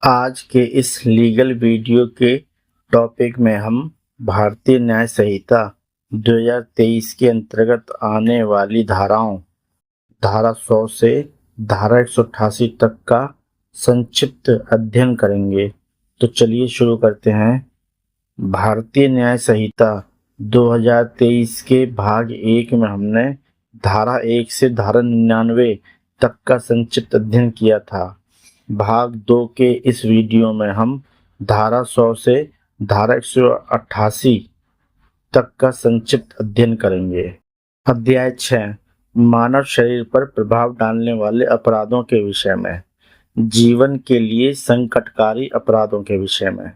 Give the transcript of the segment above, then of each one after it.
आज के इस लीगल वीडियो के टॉपिक में हम भारतीय न्याय संहिता 2023 के अंतर्गत आने वाली धाराओं धारा 100 से धारा 188 तक का संक्षिप्त अध्ययन करेंगे। तो चलिए शुरू करते हैं। भारतीय न्याय संहिता 2023 के भाग 1 में हमने धारा 1 से धारा 99 तक का संक्षिप्त अध्ययन किया था। भाग 2 के इस वीडियो में हम धारा 100 से धारा 188 तक का संक्षिप्त अध्ययन करेंगे। अध्याय 6 मानव शरीर पर प्रभाव डालने वाले अपराधों के विषय में, जीवन के लिए संकटकारी अपराधों के विषय में।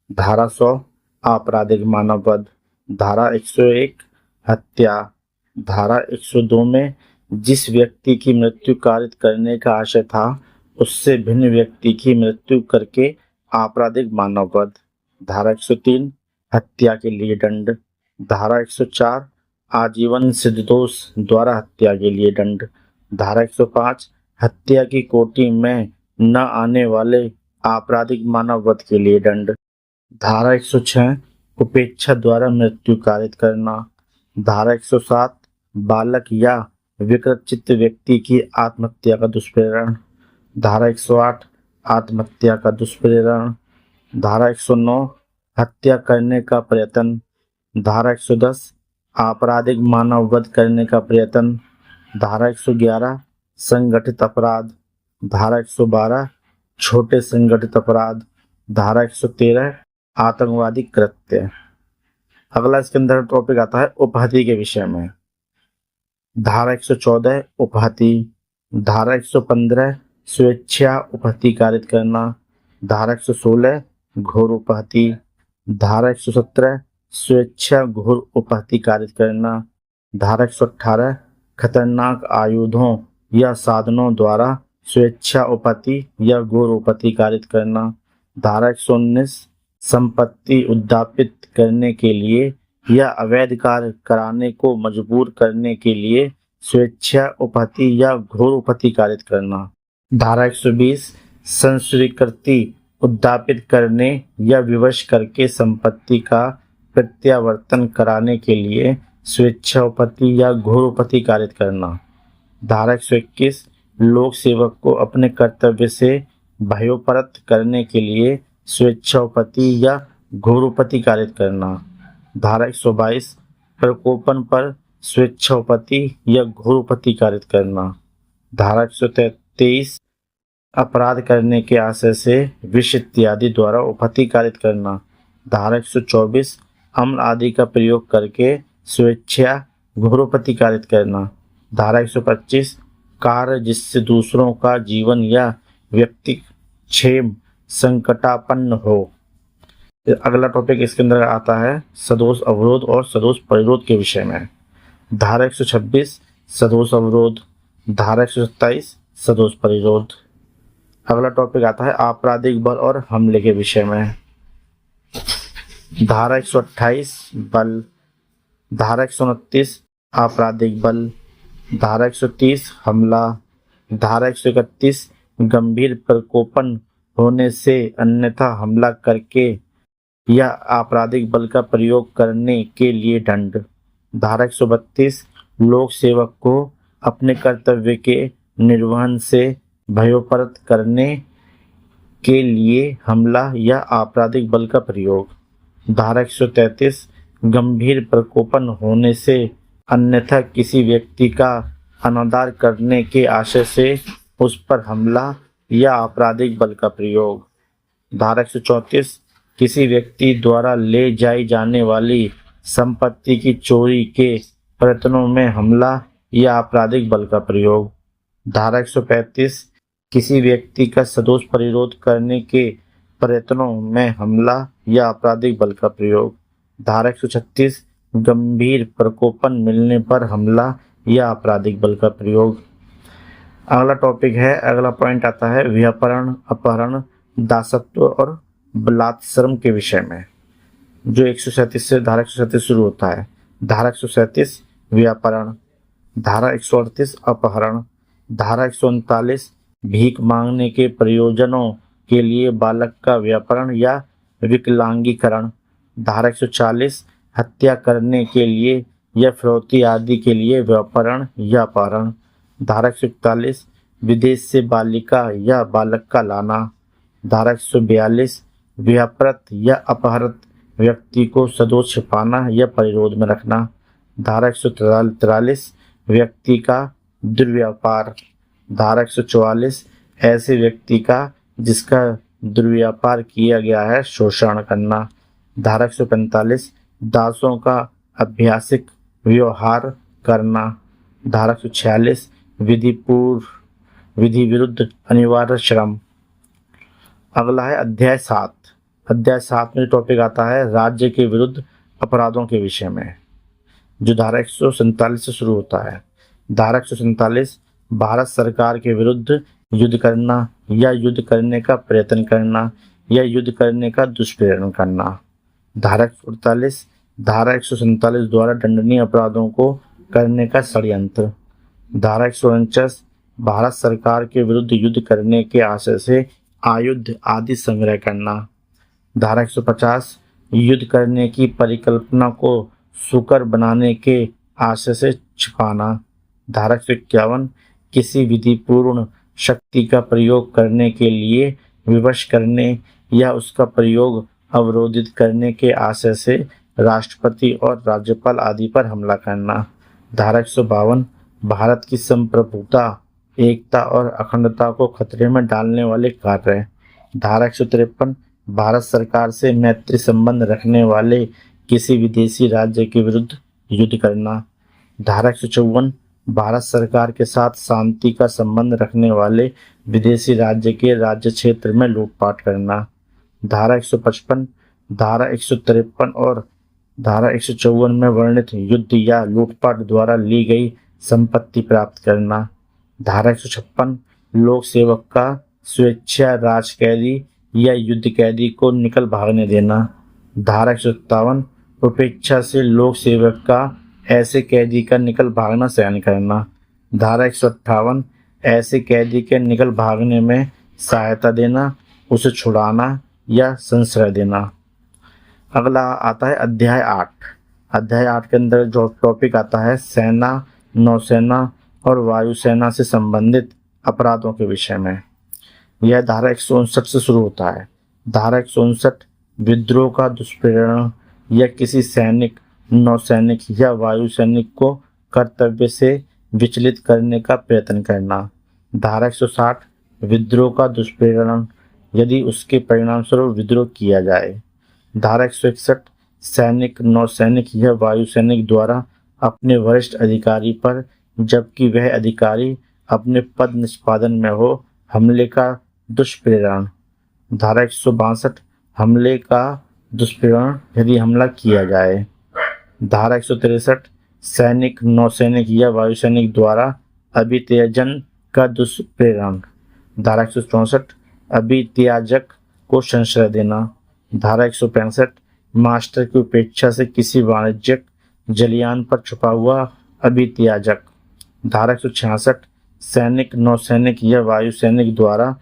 धारा 100 आपराधिक मानववध, धारा 101 हत्या, धारा 102 में जिस व्यक्ति की मृत्यु कारित करने का आशय था उससे भिन्न व्यक्ति की मृत्यु करके आपराधिक मानववध। धारा 103 हत्या के लिए दंड, धारा 104 आजीवन सिद्ध दोष द्वारा हत्या के लिए दंड, धारा 105 हत्या की कोटि में न आने वाले आपराधिक मानववध के लिए दंड, धारा 106 उपेक्षा द्वारा मृत्यु कारित करना, धारा 107 बालक या विकृत चित्त व्यक्ति की आत्महत्या का दुष्प्रेरण, धारा 108 आत्महत्या का दुष्प्रेरण, धारा 109 हत्या करने का प्रयत्न, धारा 110 आपराधिक मानववध करने का प्रयत्न, धारा 111 संगठित अपराध, धारा 112 छोटे संगठित अपराध, धारा 113 आतंकवादी कृत्य। अगला इसके अंदर टॉपिक आता है उपहति के विषय में। धारा 114 उपहति, धारा 115 स्वेच्छा उपहति कारित करना, धारा 116 घोर उपहति, धारा 117 स्वेच्छा घोर उपहति कारित करना, धारा 118 खतरनाक आयुधों या साधनों द्वारा स्वेच्छा उपहति या घोर उपहति कारित करना, धारा 119 संपत्ति उद्यापित करने के लिए या अवैध कार्य कराने को मजबूर करने के लिए स्वेच्छा उपहति या घोर उपहति कारित करना, धारा 120 संस्वीकृति उद्यापित करने या विवश करके संपत्ति का प्रत्यावर्तन कराने के लिए स्वेच्छा उपहति या घोर उपहति कारित करना, धारा 121 लोक सेवक को अपने कर्तव्य से भयोपरत करने के लिए स्वेच्छा उपहति या घोर उपहति कारित करना, धारा 122 प्रकोपन पर स्वेच्छा उपहति या घोर उपहति कारित करना, धारा 123 अपराध करने के आशय से विष इत्यादि द्वारा उपहति कारित करना, धारा 124 अम्ल आदि का प्रयोग करके स्वेच्छा घोर उपहति कारित करना, धारा 125 कार्य जिससे दूसरों का जीवन या व्यक्ति क्षेम संकटापन्न हो। अगला टॉपिक इसके अंदर आता है सदोष अवरोध और सदोष परिरोध के विषय में। धारा 126 सदोष अवरोध, धारा 127 सदोष परिरोध। अगला टॉपिक आता है आपराधिक बल और हमले के विषय में। धारा 128 बल, धारा 129 आपराधिक बल, धारा 130 हमला, धारा 131 गंभीर प्रकोपन होने से अन्यथा हमला करके या आपराधिक बल का प्रयोग करने के लिए दंड, धारा 132 लोक सेवक को अपने कर्तव्य के निर्वहन से भयोपरत करने के लिए हमला या आपराधिक बल का प्रयोग, धारा 133 गंभीर प्रकोपन होने से अन्यथा किसी व्यक्ति का अनादर करने के आशय से उस पर हमला या आपराधिक बल का प्रयोग, धारा 134 किसी व्यक्ति द्वारा ले जाई जाने वाली संपत्ति की चोरी के प्रयत्नों में हमला या आपराधिक बल का प्रयोग, धारा 135 किसी व्यक्ति का सदोष परिरोध करने के प्रयत्नों में हमला या आपराधिक बल का प्रयोग, धारा 136 गंभीर प्रकोपन मिलने पर हमला या आपराधिक बल का प्रयोग। अगला टॉपिक है, अगला पॉइंट आता है व्यापहरण, अपहरण, दासत्व और बलात्श्रम के विषय में, जो 137 से धारा 137 शुरू होता है। धारा 137 व्यापहरण, धारा 138 अपहरण। धारा 139 भीख मांगने के प्रयोजनों के लिए बालक का व्यापरण या विकलांगीकरण। धारा 140 हत्या करने के लिए या फिरौती आदि के लिए व्यापरण या अपहरण। धारा 141 विदेश से बालिका या बालक का लाना। धारा 142 व्यापृत या अपहृत व्यक्ति को सदोष छिपाना या परिरोध में रखना। धारा 143 व्यक्ति का दुर्व्यापार। धारा 144 ऐसे व्यक्ति का जिसका दुर्व्यापार किया गया है शोषण करना। धारा 145 दासों का अभ्यासिक व्यवहार करना। धारा 146 विधि विरुद्ध अनिवार्य श्रम। अगला है अध्याय 7। अध्याय 7 में टॉपिक आता है राज्य के विरुद्ध अपराधों के विषय में, जो धारा 147 से शुरू होता है। धारा 147 भारत सरकार के विरुद्ध युद्ध करना या युद्ध करने का प्रयत्न करना या युद्ध करने का दुष्प्रेरण करना। धारा 148 धारा 147 द्वारा दंडनीय अपराधों को करने का षड्यंत्र। धारा 149 भारत सरकार के विरुद्ध युद्ध करने के आशय से आयुध आदि संग्रह करना। धारा 150 युद्ध करने की परिकल्पना को सुकर बनाने के आशय से छिपाना। धारा 151 किसी विधिपूर्ण शक्ति का प्रयोग करने के लिए विवश करने या उसका प्रयोग अवरोधित करने के आशय से राष्ट्रपति और राज्यपाल आदि पर हमला करना। धारा 152 भारत की संप्रभुता, एकता और अखंडता को खतरे में डालने वाले कार्य। धारा 153 भारत सरकार से मैत्री संबंध रखने वाले किसी विदेशी राज्य के विरुद्ध युद्ध करना। धारा 154 भारत सरकार के साथ शांति का संबंध रखने वाले विदेशी राज्य के राज्य क्षेत्र में लूटपाट करना। धारा 155 धारा 153 और धारा 154 में वर्णित युद्ध या लूटपाट द्वारा ली गई संपत्ति प्राप्त करना। धारा 156 लोक सेवक का स्वेच्छा राज कैदी या युद्ध कैदी को निकल भागने देना। धारा 157 उपेक्षा से लोक सेवक का ऐसे कैदी का निकल भागना सहन करना। धारा 158 ऐसे कैदी के निकल भागने में सहायता देना, उसे छुड़ाना या संश्रय देना। अगला आता है अध्याय 8। अध्याय 8 के अंदर जो टॉपिक आता है सेना, नौसेना और वायुसेना से संबंधित अपराधों के विषय में। यह धारा 159 से शुरू होता है। धारा 159 विद्रोह का दुष्प्रेरण या किसी सैनिक, नौसैनिक या वायुसैनिक को कर्तव्य से विचलित करने का प्रयत्न करना। धारा 160 विद्रोह का दुष्प्रेरण यदि उसके परिणाम स्वरूप विद्रोह किया जाए। धारा 161 सैनिक, नौसैनिक या वायुसैनिक द्वारा अपने वरिष्ठ अधिकारी पर, जबकि वह अधिकारी अपने पद निष्पादन में हो, हमले का दुष्प्रेरण। धारा 162 हमले का दुष्प्रेरण यदि हमला किया जाए। धारा 163 सैनिक, नौसैनिक या वायुसैनिक द्वारा अभित्यजन का दुष्प्रेरण। धारा 164 अभित्याजक को संश्रय देना। धारा 165 मास्टर की उपेक्षा से किसी वाणिज्यिक जलयान पर छुपा हुआ अभित्याजक। धारा 166 सैनिक, नौसैनिक या वायुसैनिक द्वारा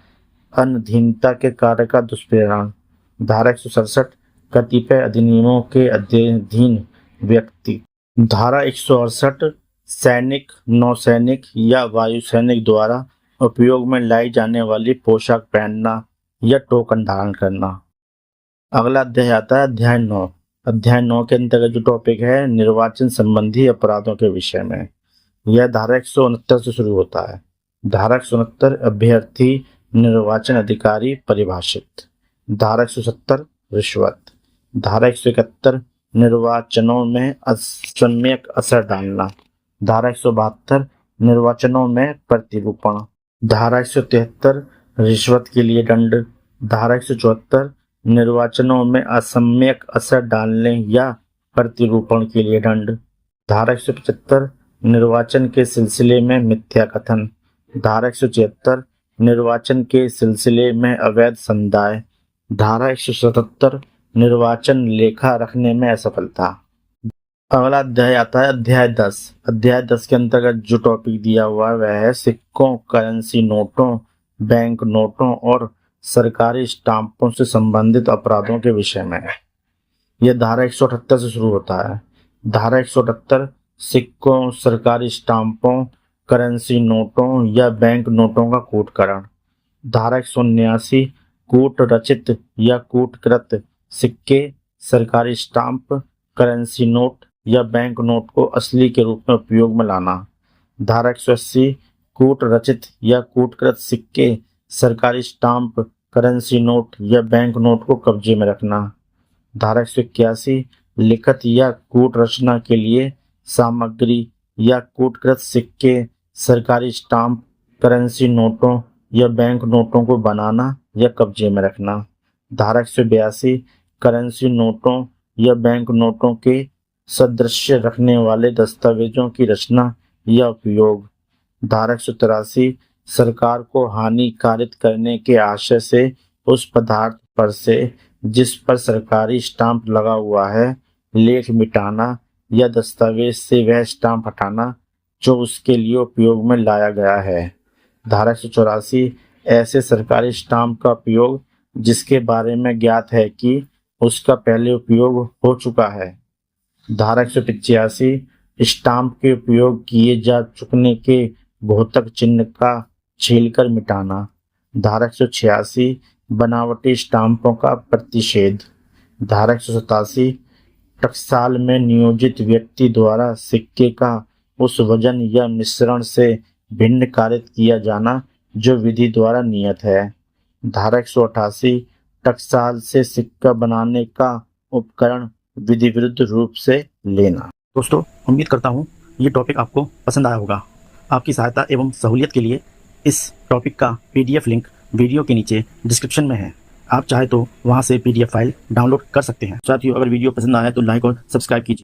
अनधीनता के कार्य का दुष्प्रेरण। धारा 167 कतिपय अधिनियमों के अधीन व्यक्ति। धारा 168 सैनिक, नौसैनिक या वायुसैनिक द्वारा उपयोग में लाई जाने वाली पोशाक पहनना या टोकन धारण करना। अगला अध्याय आता है अध्याय 9। अध्याय 9 के अंतर्गत जो टॉपिक है निर्वाचन संबंधी अपराधों के विषय में। यह धारा 169 से शुरू होता है। धारा 169 अभ्यर्थी, निर्वाचन अधिकारी परिभाषित। धारा 170 रिश्वत। धारा 171 निर्वाचनों में असम्यक असर डालना। धारा 172 निर्वाचनों में प्रतिरूपण। धारा 173 रिश्वत के लिए दंड। धारा 174 निर्वाचनों में असम्यक असर डालने या प्रतिरूपण के लिए दंड। धारा 175 निर्वाचन के सिलसिले में मिथ्या कथन। धारा 176 निर्वाचन के सिलसिले में अवैध संदाय। धारा 177 निर्वाचन लेखा रखने में असफलता। अगला अध्याय आता है अध्याय 10। अध्याय 10 के अंतर्गत जो टॉपिक दिया हुआ है वह है सिक्कों, करेंसी नोटों, बैंक नोटों और सरकारी स्टाम्पों से संबंधित अपराधों के विषय में है। यह धारा 178 से शुरू होता है। धारा 178 सिक्कों, सरकारी स्टाम्पों, करेंसी नोटों या बैंक नोटों का कूटकरण। धारा 179 कूट रचित या कूटकृत सिक्के, सरकारी स्टाम्प, करेंसी नोट या बैंक नोट को असली के रूप में उपयोग में लाना। धारा 180 कूट रचित या कूटकृत सिक्के, सरकारी स्टाम्प, करेंसी नोट या बैंक नोट को कब्जे में रखना। धारा 181 लिखित या कूट रचना के लिए सामग्री या कूटकृत सिक्के, सरकारी स्टाम्प, करेंसी नोटों या बैंक नोटों को बनाना या कब्जे में रखना। धारा 182 करेंसी नोटों या बैंक नोटों के सदृश्य रखने वाले दस्तावेजों की रचना या उपयोग। धारा 183 सरकार को हानिकारित करने के आशय से उस पदार्थ पर से जिस पर सरकारी स्टाम्प लगा हुआ है लेख मिटाना या दस्तावेज से वह स्टाम्प हटाना जो उसके लिए उपयोग में लाया गया है। धारा 184 ऐसे सरकारी स्टाम्प का उपयोग जिसके बारे में ज्ञात है कि उसका पहले उपयोग हो चुका है। धारा 185 स्टाम्प के उपयोग किए जा चुकने के घोतक चिन्ह का छीलकर मिटाना। धारा 186 बनावटी स्टाम्पों का प्रतिषेध। धारा 187 टकसाल में नियोजित व्यक्ति द्वारा सिक्के का उस वजन या मिश्रण से भिन्न कारित किया जाना जो विधि द्वारा नियत है। धारा 188 टकसाल से सिक्का बनाने का उपकरण विधि विरुद्ध रूप से लेना। दोस्तों, उम्मीद करता हूँ ये टॉपिक आपको पसंद आया होगा। आपकी सहायता एवं सहूलियत के लिए इस टॉपिक का PDF लिंक वीडियो के नीचे डिस्क्रिप्शन में है। आप चाहे तो वहाँ से PDF फाइल डाउनलोड कर सकते हैं। साथियों, अगर वीडियो पसंद आया तो लाइक और सब्सक्राइब कीजिए।